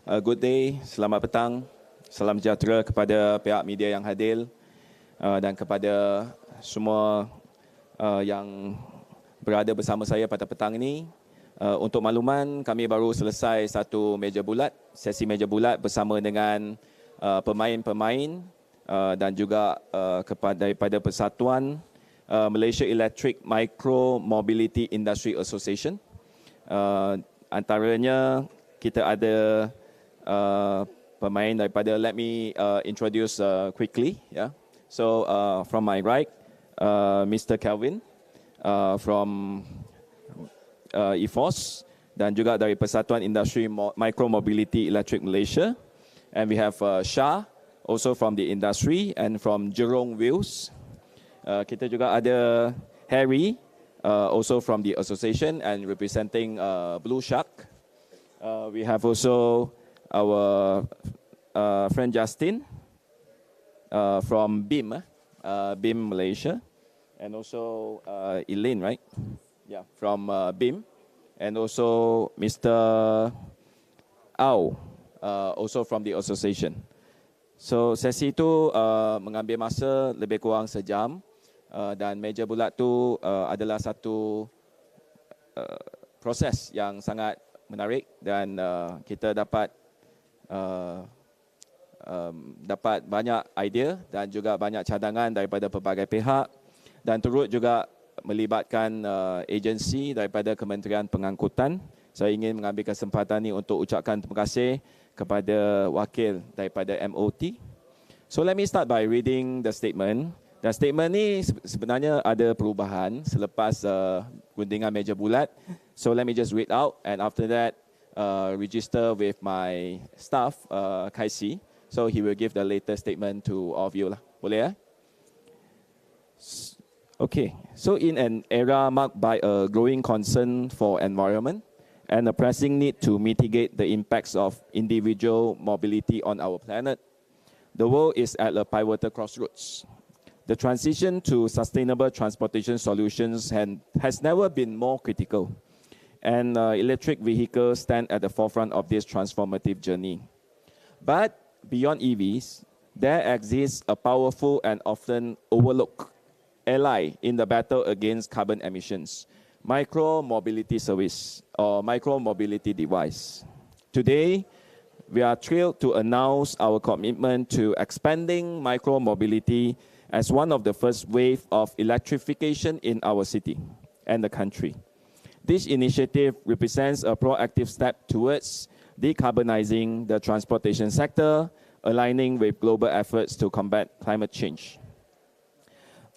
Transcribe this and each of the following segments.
Good day, selamat petang, salam sejahtera kepada pihak media yang hadir dan kepada semua yang berada bersama saya pada petang ini. Untuk makluman, kami baru selesai satu meja bulat, sesi meja bulat bersama dengan pemain-pemain dan juga daripada Persatuan Malaysia Electric Micro Mobility Industry Association. Antaranya kita ada pemain daripada, let me introduce quickly. Yeah. So from my right, Mr. Kelvin from EFOS dan juga dari Persatuan Industri Micro Mobility Electric Malaysia. And we have Shah, also from the industry, and from Jurong Wheels. Kita juga ada Harry, also from the association and representing Blue Shark. We have also our friend Justin from BIM, BIM Malaysia, and also Elaine, right? Yeah, from BIM, and also Mr. Au, also from the association. So sesi itu mengambil masa lebih kurang sejam dan meja bulat tu adalah satu proses yang sangat menarik dan kita dapat dapat banyak idea dan juga banyak cadangan daripada pelbagai pihak dan turut juga melibatkan agensi daripada Kementerian Pengangkutan. Saya ingin mengambil kesempatan ini untuk ucapkan terima kasih kepada wakil daripada MOT. So let me start by reading the statement. Dan statement ni sebenarnya ada perubahan selepas guntingan meja bulat. So let me just read out and after that register with my staff, Kaisi. So he will give the latest statement to all of you lah. Boleh ya? Okay. So in an era marked by a growing concern for environment and a pressing need to mitigate the impacts of individual mobility on our planet, the world is at a pivotal crossroads. The transition to sustainable transportation solutions has never been more critical, and electric vehicles stand at the forefront of this transformative journey. But beyond EVs, there exists a powerful and often overlooked ally in the battle against carbon emissions: micro-mobility service or micro-mobility device. Today, we are thrilled to announce our commitment to expanding micro-mobility as one of the first wave of electrification in our city and the country. This initiative represents a proactive step towards decarbonizing the transportation sector, aligning with global efforts to combat climate change.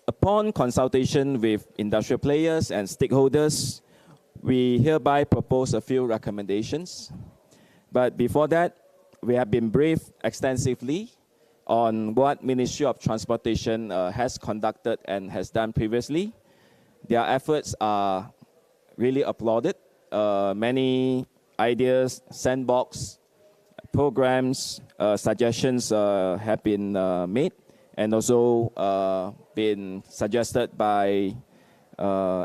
Upon consultation with industrial players and stakeholders, we hereby propose a few recommendations. But before that, we have been briefed extensively on what Ministry of Transportation has conducted and has done previously. Their efforts are really applauded. Many ideas, sandbox, programs, suggestions have been made and also been suggested by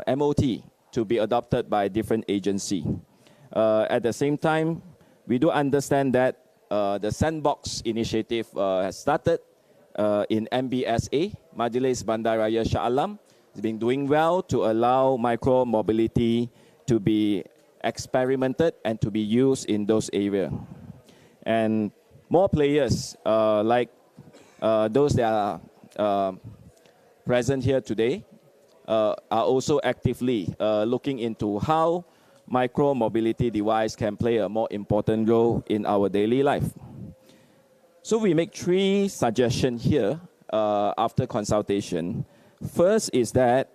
MOT to be adopted by different agencies. At the same time, we do understand that the Sandbox initiative has started in MBSA, Majlis Bandaraya Shah Alam. It's been doing well to allow micro-mobility to be experimented and to be used in those areas. And more players like those that are present here today are also actively looking into how micro-mobility device can play a more important role in our daily life. So we make three suggestions here after consultation. First is that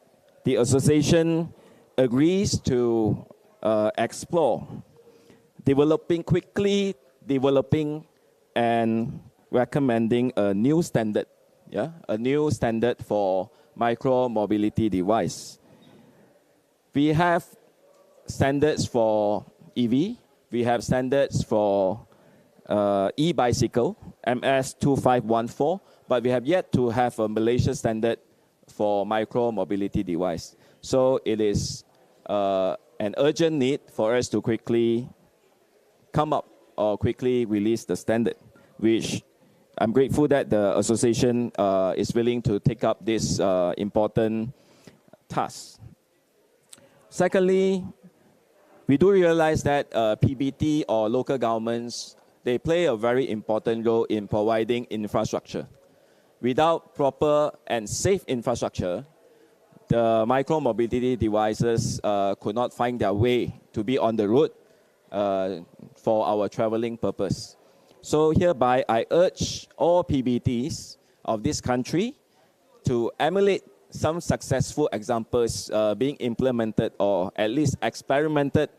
the association agrees to explore quickly developing and recommending a new standard, a new standard for micro-mobility device. We have standards for EV, we have standards for e-bicycle, MS2514, but we have yet to have a Malaysia standard for micro-mobility device. So it is an urgent need for us to quickly come up or quickly release the standard, which I'm grateful that the association is willing to take up this important task. Secondly, we do realize that PBT or local governments, they play a very important role in providing infrastructure. Without proper and safe infrastructure, the micro-mobility devices could not find their way to be on the road for our traveling purpose. So hereby, I urge all PBTs of this country to emulate some successful examples being implemented or at least experimented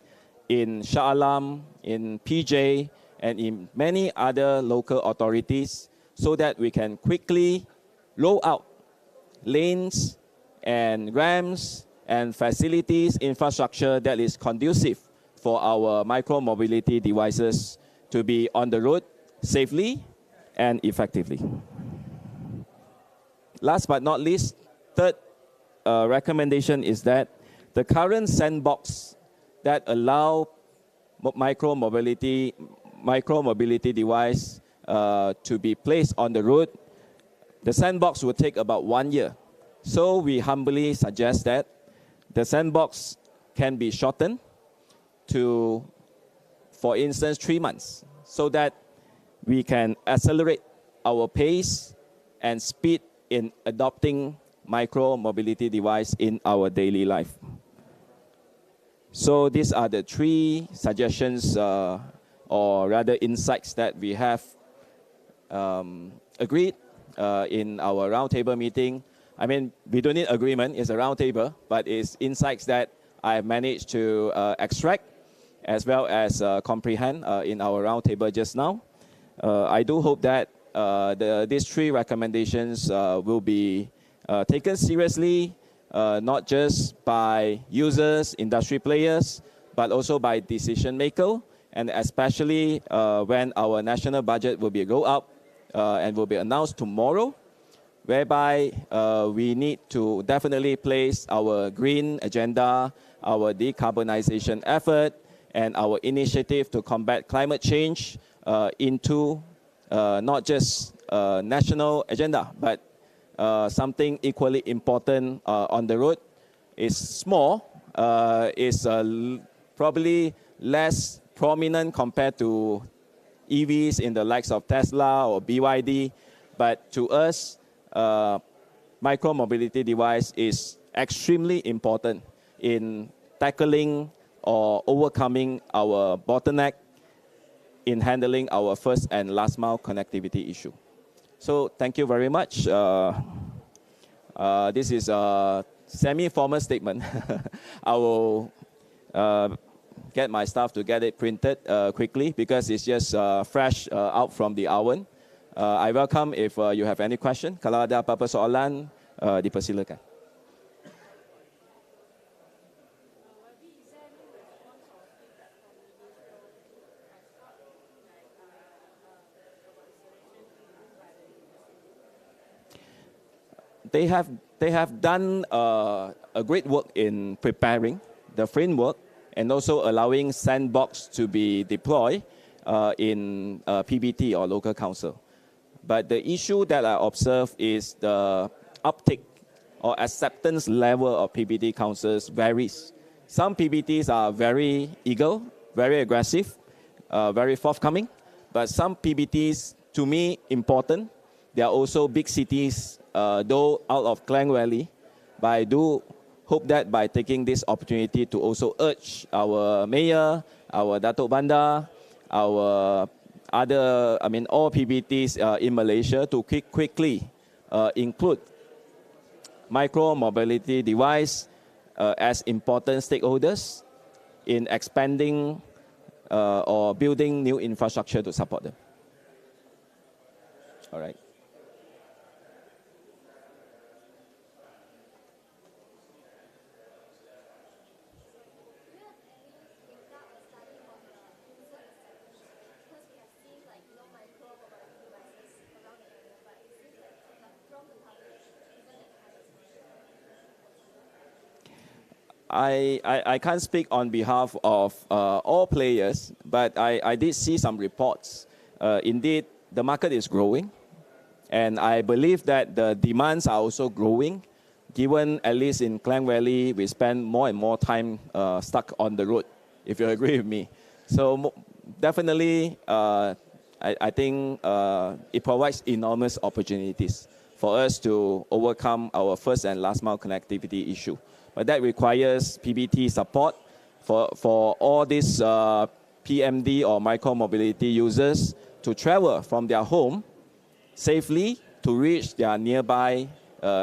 in Shah Alam, in PJ, and in many other local authorities so that we can quickly roll out lanes and ramps and facilities, infrastructure that is conducive for our micro-mobility devices to be on the road safely and effectively. Last but not least, third recommendation is that the current sandbox that allow micro-mobility device to be placed on the road, the sandbox will take about 1 year. So we humbly suggest that the sandbox can be shortened to, for instance, 3 months, so that we can accelerate our pace and speed in adopting micro-mobility device in our daily life. So these are the 3 suggestions or rather insights that we have agreed in our roundtable meeting. I mean, we don't need agreement, it's a roundtable, but it's insights that I have managed to extract as well as comprehend in our roundtable just now. I do hope that these 3 recommendations will be taken seriously, not just by users, industry players, but also by decision makers, and especially when our national budget will be rolled out and will be announced tomorrow, whereby we need to definitely place our green agenda, our decarbonization effort, and our initiative to combat climate change into not just a national agenda, but something equally important on the road. Is small, is probably less prominent compared to EVs in the likes of Tesla or BYD, but to us, micro-mobility device is extremely important in tackling or overcoming our bottleneck in handling our first and last mile connectivity issue. So thank you very much. This is a semi-formal statement. I will get my staff to get it printed quickly because it's just fresh out from the oven. I welcome if you have any question. Kalau ada apa-apa soalan, dipersilakan. They have done a great work in preparing the framework and also allowing sandbox to be deployed in PBT or local council. But the issue that I observe is the uptake or acceptance level of PBT councils varies. Some PBTs are very eager, very aggressive, very forthcoming. But some PBTs, to me, important. They are also big cities, though out of Klang Valley. But I do hope that by taking this opportunity to also urge our mayor, our Datuk Bandar, our other, all PBTs in Malaysia to quickly include micro-mobility device as important stakeholders in expanding or building new infrastructure to support them. All right. I can't speak on behalf of all players, but I did see some reports. Indeed, the market is growing, and I believe that the demands are also growing, given at least in Klang Valley, we spend more and more time stuck on the road, if you agree with me. So definitely, I think it provides enormous opportunities for us to overcome our first and last mile connectivity issue. But that requires PBT support for all these PMD or micro-mobility users to travel from their home safely to reach their nearby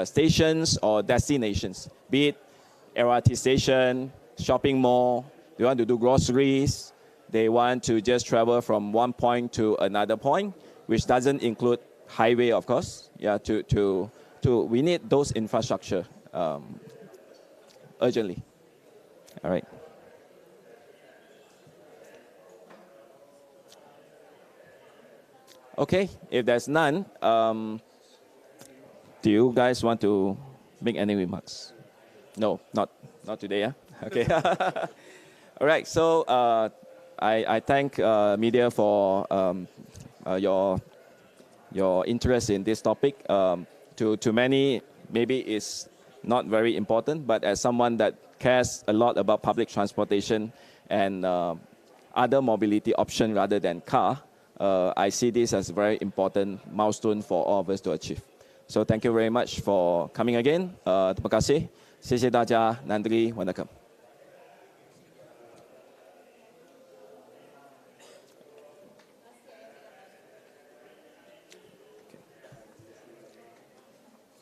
stations or destinations, be it LRT station, shopping mall, they want to do groceries, they want to just travel from one point to another point, which doesn't include highway, of course. Yeah, we need those infrastructure urgently. All right. Okay, if there's none, do you guys want to make any remarks? No, not today. Yeah. Okay. All right. So I thank media for your interest in this topic. To many, maybe it's not very important, but as someone that cares a lot about public transportation and other mobility option rather than car, I see this as a very important milestone for all of us to achieve. So thank you very much for coming again. Terima kasih. 谢谢大家. Nandri, Wanakam.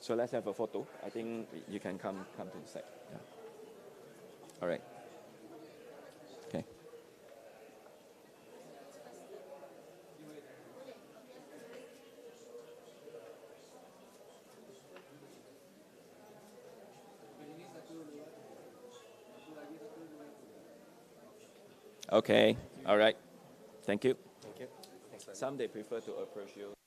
So let's have a photo. I think you can come to the side. Yeah. All right. Okay. Okay. All right. Thank you. Thank you. Thanks, Some they prefer to approach you.